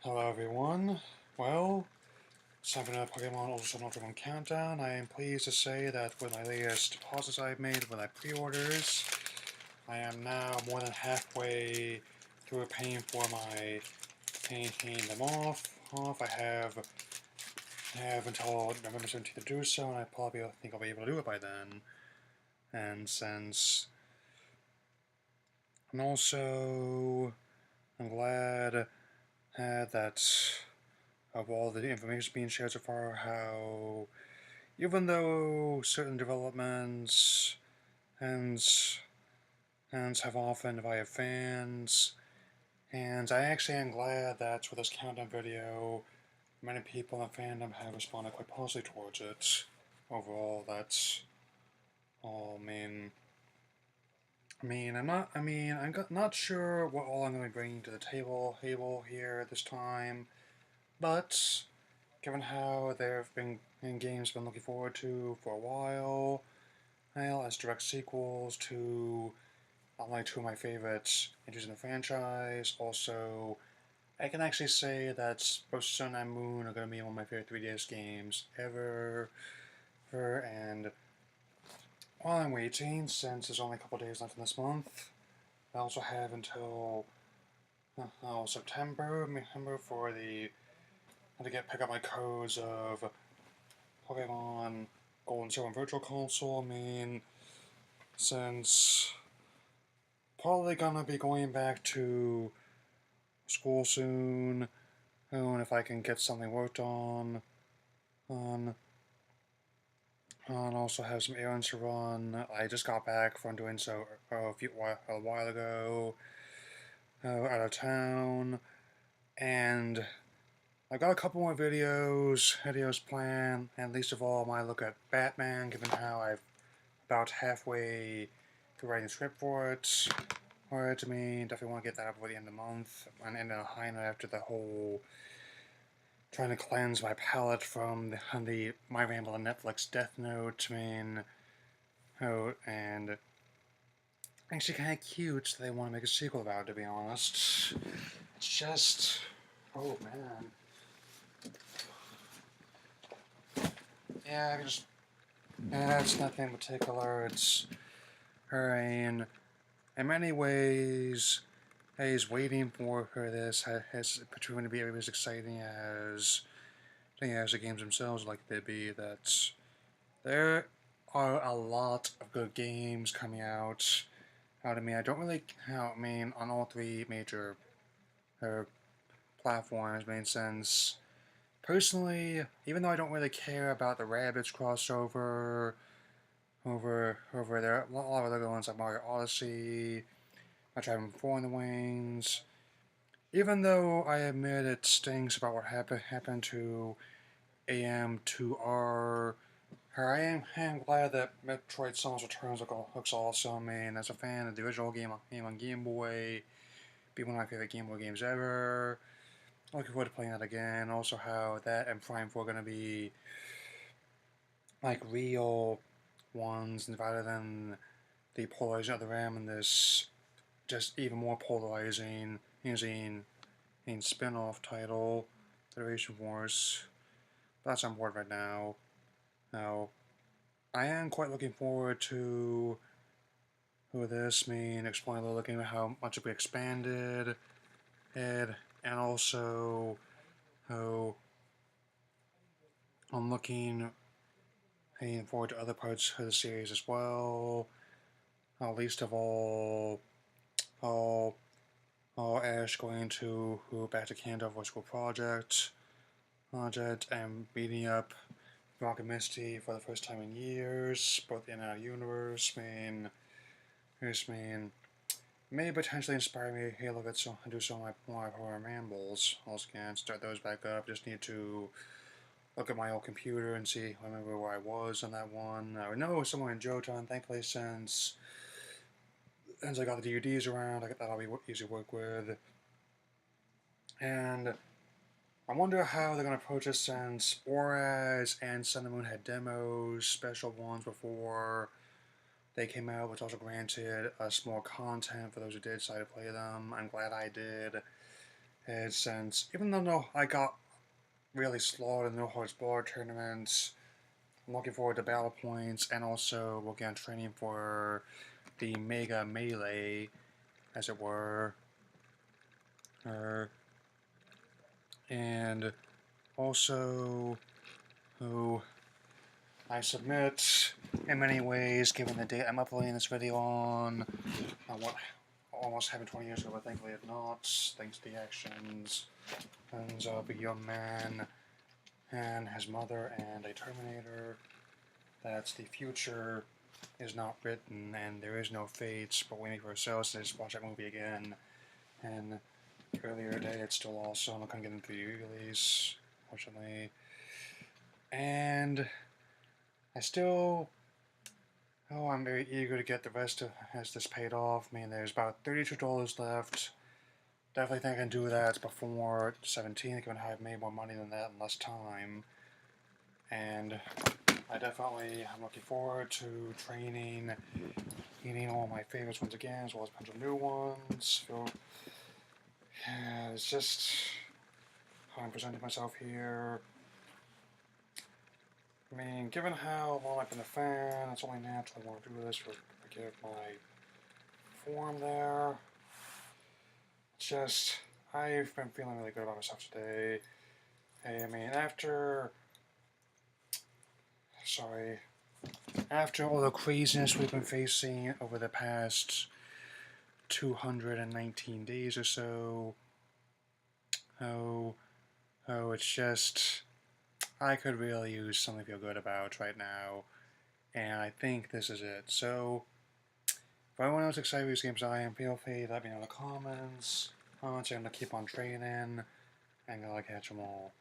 Hello everyone. Well, it's time for another Pokemon Ultra Pokemon Countdown. I am pleased to say that with my latest deposits I've made with my pre-orders, I am now more than halfway through paying for my paying them off. I have until November 17th to do so, and I probably think I'll be able to do it by then. And I'm glad that of all the information being shared so far, how even though certain developments and and have often divided fans, and I actually am glad that with this countdown video, many people in fandom have responded quite positively towards it. Overall, that's all. I'm not sure what all I'm going to be bringing to the table here this time, but given how there have been games I've been looking forward to for a while, well, as direct sequels to not only two of my favorites entries in the franchise, also I can actually say that both Sun and Moon are going to be one of my favorite 3DS games ever, and while I'm waiting, since there's only a couple days left in this month, I also have until September for to pick up my codes of Pokemon Gold and Silver and Virtual Console. Since probably gonna be going back to school soon, and if I can get something worked on, and also have some errands to run. I just got back from doing so a while ago, out of town, and I've got a couple more videos planned, and least of all, my look at Batman, given how I've about halfway through writing the script for it. Definitely want to get that up before the end of the month, and end on a high note after the whole trying to cleanse my palate from the My Ramble on Netflix Death Note. And actually kind of cute they want to make a sequel about it, to be honest. It's just, oh man. Yeah, it's nothing in particular. It's her, and in many ways, waiting for her this has proven to be as exciting as the games themselves like they be. That there are a lot of good games coming out of me. I don't really count. On all three major uh, platforms, sense. Personally, even though I don't really care about the Rabbids crossover, over there, a lot of other ones like Mario Odyssey, I tried 4 in the Wings. Even though I admit it stinks about what happened to AM2R, I am glad that Metroid Samus Returns looks awesome. As a fan of the original game on Game Boy, be one of my favorite Game Boy games ever. Looking forward to playing that again. Also, how that and Prime 4 are gonna be like real ones rather than the polarizing of the RAM and this just even more polarizing using a spin-off title, Federation Wars. But that's on board right now. Now, I am quite looking forward to this exploring a little, looking at how much it will be expanded, and also how I'm looking forward to other parts of the series as well. Least of all, all, Ash going to back to Canada for school project, and beating up Rock and Misty for the first time in years, both in and out of universe. May potentially inspire me to look at do some of my horror rambles. Also can start those back up. Just need to look at my old computer and see, remember where I was on that one. I know it was somewhere in Jotun. Thankfully, since I got the DVDs around, that'll be easy to work with. And I wonder how they're going to approach this, since Oraz and Sun and Moon had demos, special ones before they came out, which also granted us more content for those who did decide to play them. I'm glad I did. is since even though no, I got really slow in the No Holds Barred tournaments, I'm looking forward to battle points and also working on training for the Mega Melee, as it were. And also, who I submit in many ways, given the date I'm uploading this video on what almost happened 20 years ago, but thankfully it not, thanks to the actions of a young man and his mother and a Terminator. That's the future is not written and there is no fates, but we make for ourselves to just watch that movie again. And earlier today it's still awesome. I couldn't get into the release, fortunately. And I still, I'm very eager to get the rest of this paid off. I mean, there's about $32 left. Definitely think I can do that before 17th, given how I've made more money than that in less time. And I definitely am looking forward to training, eating all my favorites once again, as well as a bunch of new ones. So, yeah, it's just how I'm presenting myself here. I mean, given how long I've been a fan, it's only natural I want to do this. Forgive my form there. It's just, I've been feeling really good about myself today. I mean, after all the craziness we've been facing over the past 219 days or so, it's just, I could really use something to feel good about right now, and I think this is it. So, if anyone else excited for these games I am, feel free to let me know in the comments. I'm going to keep on training, and I'm going to catch them all.